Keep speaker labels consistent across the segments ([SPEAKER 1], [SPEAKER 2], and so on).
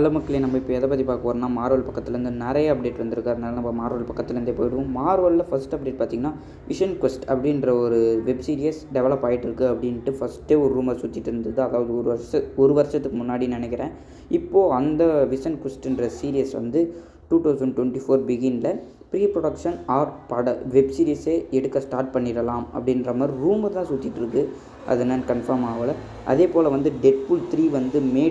[SPEAKER 1] Hello மக்களே, நம்ம இப்போ எதை பற்றி பார்க்க போகிறோம்னா மார்வல் பக்கத்துலேருந்து நிறைய அப்டேட் வந்திருக்கு. அதனால நம்ம மார்வல் பக்கத்துலேருந்தே போய்டுவோம். மார்வலில் ஃபஸ்ட் அப்டேட் பார்த்திங்கன்னா விஷன் குவெஸ்ட் அப்படின்ற ஒரு வெப் சீரிஸ் டெவலப் ஆகிட்டு இருக்குது அப்படின்ட்டு ஃபஸ்ட்டே ஒரு ரூமர் சுற்றிட்டு இருந்தது. அதாவது ஒரு வருஷத்துக்கு முன்னாடி நினைக்கிறேன். இப்போது அந்த விஷன் குவெஸ்ட்ன்ற சீரியஸ் வந்து 2024 பிகினில் ப்ரீ ப்ரொடக்ஷன் ஆர் வெப் சீரிஸே எடுக்க ஸ்டார்ட் பண்ணிடலாம் அப்படின்ற மாதிரி ரூமர் தான் சுற்றிட்டு இருக்குது. அது என்னன்னு கன்ஃபார்ம் ஆகலை. அதே போல் வந்து டெட்பூல் 3 வந்து மே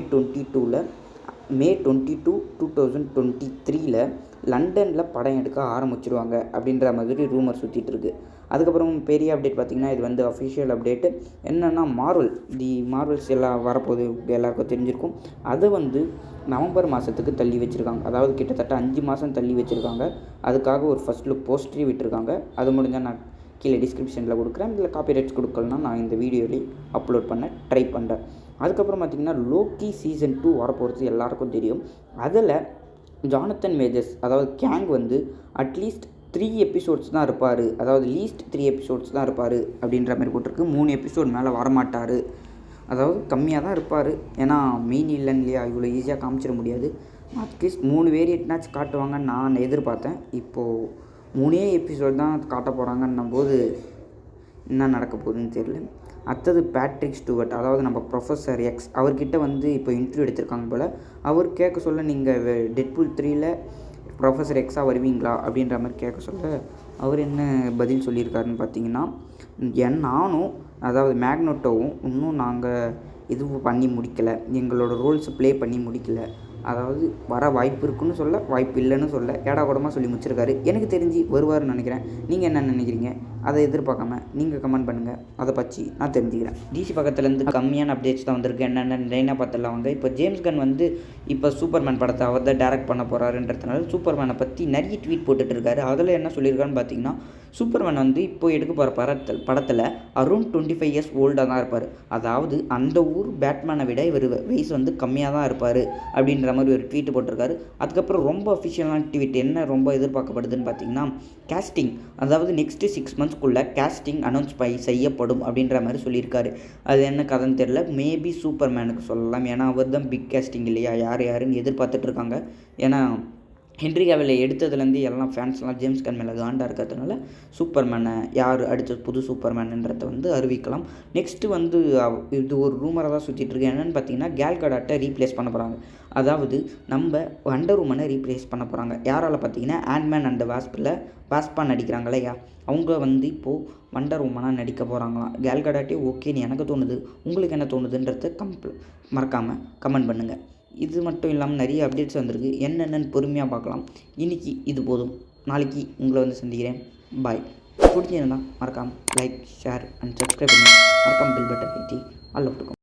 [SPEAKER 1] 22, 2023 லண்டனில் படம் எடுக்க ஆரம்பிச்சிருவாங்க அப்படின்ற மாதிரி ரூமர் சுற்றிட்டுருக்கு. அதுக்கப்புறம் பெரிய அப்டேட் பார்த்திங்கன்னா இது வந்து அஃபிஷியல் அப்டேட்டு என்னென்னா மார்வல்ஸ் எல்லாம் வரப்போகுது எல்லாருக்கும் தெரிஞ்சிருக்கும். அதை வந்து நவம்பர் மாதத்துக்கு தள்ளி வச்சுருக்காங்க. அதாவது கிட்டத்தட்ட 5 மாதம் தள்ளி வச்சுருக்காங்க. அதுக்காக ஒரு ஃபஸ்ட் லுக் போஸ்டரே விட்டுருக்காங்க. அது முடிஞ்சால் நான் கீழே டிஸ்கிரிப்ஷனில் கொடுக்குறேன். இதில் காப்பிரைட்ஸ் கொடுக்கலன்னா நான் இந்த வீடியோலேயே அப்லோட் பண்ண ட்ரை பண்ணுறேன். அதுக்கப்புறம் பார்த்திங்கன்னா லோக்கி சீசன் 2 வரப்போகிறது எல்லாருக்கும் தெரியும். அதில் ஜானத்தன் மேஜர்ஸ் அதாவது கேங் வந்து அட்லீஸ்ட் 3 எபிசோட்ஸ் தான் இருப்பார். அதாவது லீஸ்ட் 3 எபிசோட்ஸ் தான் இருப்பார் அப்படின்ற மாதிரி போட்டிருக்கு. 3 எபிசோட் மேலே வரமாட்டார். அதாவது கம்மியாக தான் இருப்பார். ஏன்னா மெயின் இல்லைன்னு இல்லையா, இவ்வளோ ஈஸியாக காமிச்சிட முடியாது. அட்லீஸ்ட் 3 வேரியண்ட்னாச்சும் காட்டுவாங்கன்னு நான் எதிர்பார்த்தேன். இப்போது 3 எபிசோட் தான் காட்ட போகிறாங்கன்னும் போது என்ன நடக்க போகுதுன்னு தெரியல. அடுத்தது பேட்ரிக் ஸ்டூவர்ட், அதாவது நம்ம ப்ரொஃபஸர் எக்ஸ், அவர்கிட்ட வந்து இப்போ இன்டர்வியூ எடுத்திருக்காங்க போல். அவர் கேட்க சொல்ல நீங்கள் டெட்பூல் 3 ப்ரொஃபஸர் எக்ஸாக வருவீங்களா அப்படின்ற மாதிரி கேட்க சொல்ல அவர் என்ன பதில் சொல்லியிருக்காருன்னு பார்த்தீங்கன்னா, நானும் அதாவது மேக்னோட்டோவும் இன்னும் நாங்கள் இதுவும் பண்ணி முடிக்கலை, எங்களோட ரோல்ஸ் ப்ளே பண்ணி முடிக்கலை. அதாவது வர வாய்ப்பு இருக்குன்னு சொல்ல, வாய்ப்பு இல்லைன்னு சொல்ல, ஏடாகூடமாக சொல்லி முடிச்சிருக்காரு. எனக்கு தெரிஞ்சு வருவார்னு நினைக்கிறேன். நீங்கள் என்ன நினைக்கிறீங்க? அதை எதிர்பார்க்காம நீங்கள் கமெண்ட் பண்ணுங்கள். அதை பற்றி நான் தெரிஞ்சுக்கிறேன். டிசி பக்கத்துலேருந்து கம்மியான அப்டேட்ஸ் தான் வந்திருக்கு. என்னென்ன லைனாக பார்த்துலாம் வாங்க. இப்போ ஜேம்ஸ் கன் வந்து இப்போ சூப்பர்மேன் படத்தை அவர் தான் டேரக்ட் பண்ண போகிறாருன்றதுனால சூப்பர்மேனை பற்றி நிறைய ட்வீட் போட்டுட்டு இருக்காரு. அதில் என்ன சொல்லியிருக்காருன்னு பார்த்தீங்கன்னா, சூப்பர்மேன் வந்து இப்போ எடுக்க போகிற படத்தில் அரௌண்ட் 25 இயர்ஸ் ஓல்டாக தான் இருப்பார். அதாவது அந்த ஊர் பேட்மேனை விட இவர் வயசு வந்து கம்மியாக தான் இருப்பார் அப்படின்ற மாதிரி ஒரு ட்வீட் போட்டிருக்காரு. அதுக்கப்புறம் ரொம்ப அஃபிஷியலான ட்வீட் என்ன ரொம்ப எதிர்பார்க்கப்படுதுன்னு பார்த்தீங்கன்னா, கேஸ்டிங், அதாவது நெக்ஸ்ட்டு 6 மந்த்ஸ்க்குள்ளே கேஸ்டிங் அனௌன்ஸ் செய்யப்படும் அப்படின்ற மாதிரி சொல்லியிருக்காரு. அது என்ன கதைன்னு தெரியல. மேபி சூப்பர்மேனுக்கு சொல்லலாம். ஏன்னா அவர் தான் பிக் கேஸ்டிங் இல்லையா, யாருன்னு எதிர்பார்த்துட்ருக்காங்க. ஏன்னா ஹென்ரி கேவில் எடுத்ததுலேருந்து எல்லாம் ஃபேன்ஸ்லாம் ஜேம்ஸ் கன் மேலே காண்டாக இருக்கிறதுனால சூப்பர்மேனை யார் அடுத்த புது சூப்பர்மேனுன்றதை வந்து அறிவிக்கலாம். நெக்ஸ்ட்டு வந்து இது ஒரு ரூமராக தான் சுற்றிட்டுருக்கு. என்னென்னு பார்த்தீங்கன்னா, கேல் கடாட்டை ரீப்ளேஸ் பண்ண போகிறாங்க. அதாவது நம்ம வண்டர் உமனை ரீப்ளேஸ் பண்ண போகிறாங்க. யாரால் பார்த்தீங்கன்னா, ஆண்ட்மேன் அண்ட் வாஸ்பா நடிக்கிறாங்களே அவங்க வந்து இப்போது வண்டர் உமனாக நடிக்க போகிறாங்களாம். கேல் கடாட்டே ஓகேன்னு எனக்கு தோணுது. உங்களுக்கு என்ன தோணுதுன்றதை மறக்காமல் கமெண்ட் பண்ணுங்கள். இது மட்டும் இல்லாமல் நிறைய அப்டேட்ஸ் வந்திருக்கு. என்னென்னு பொறுமையாக பார்க்கலாம். இன்றைக்கி இது போதும். நாளைக்கு உங்களை வந்து சந்திக்கிறேன். பாய். பிடிச்சிருந்தா மறக்காமல் லைக், ஷேர் அண்ட் சப்ஸ்கிரைப் பண்ணி மறக்காமல் பெல் பட்டன் ஐட்டி ஆல் அப் டு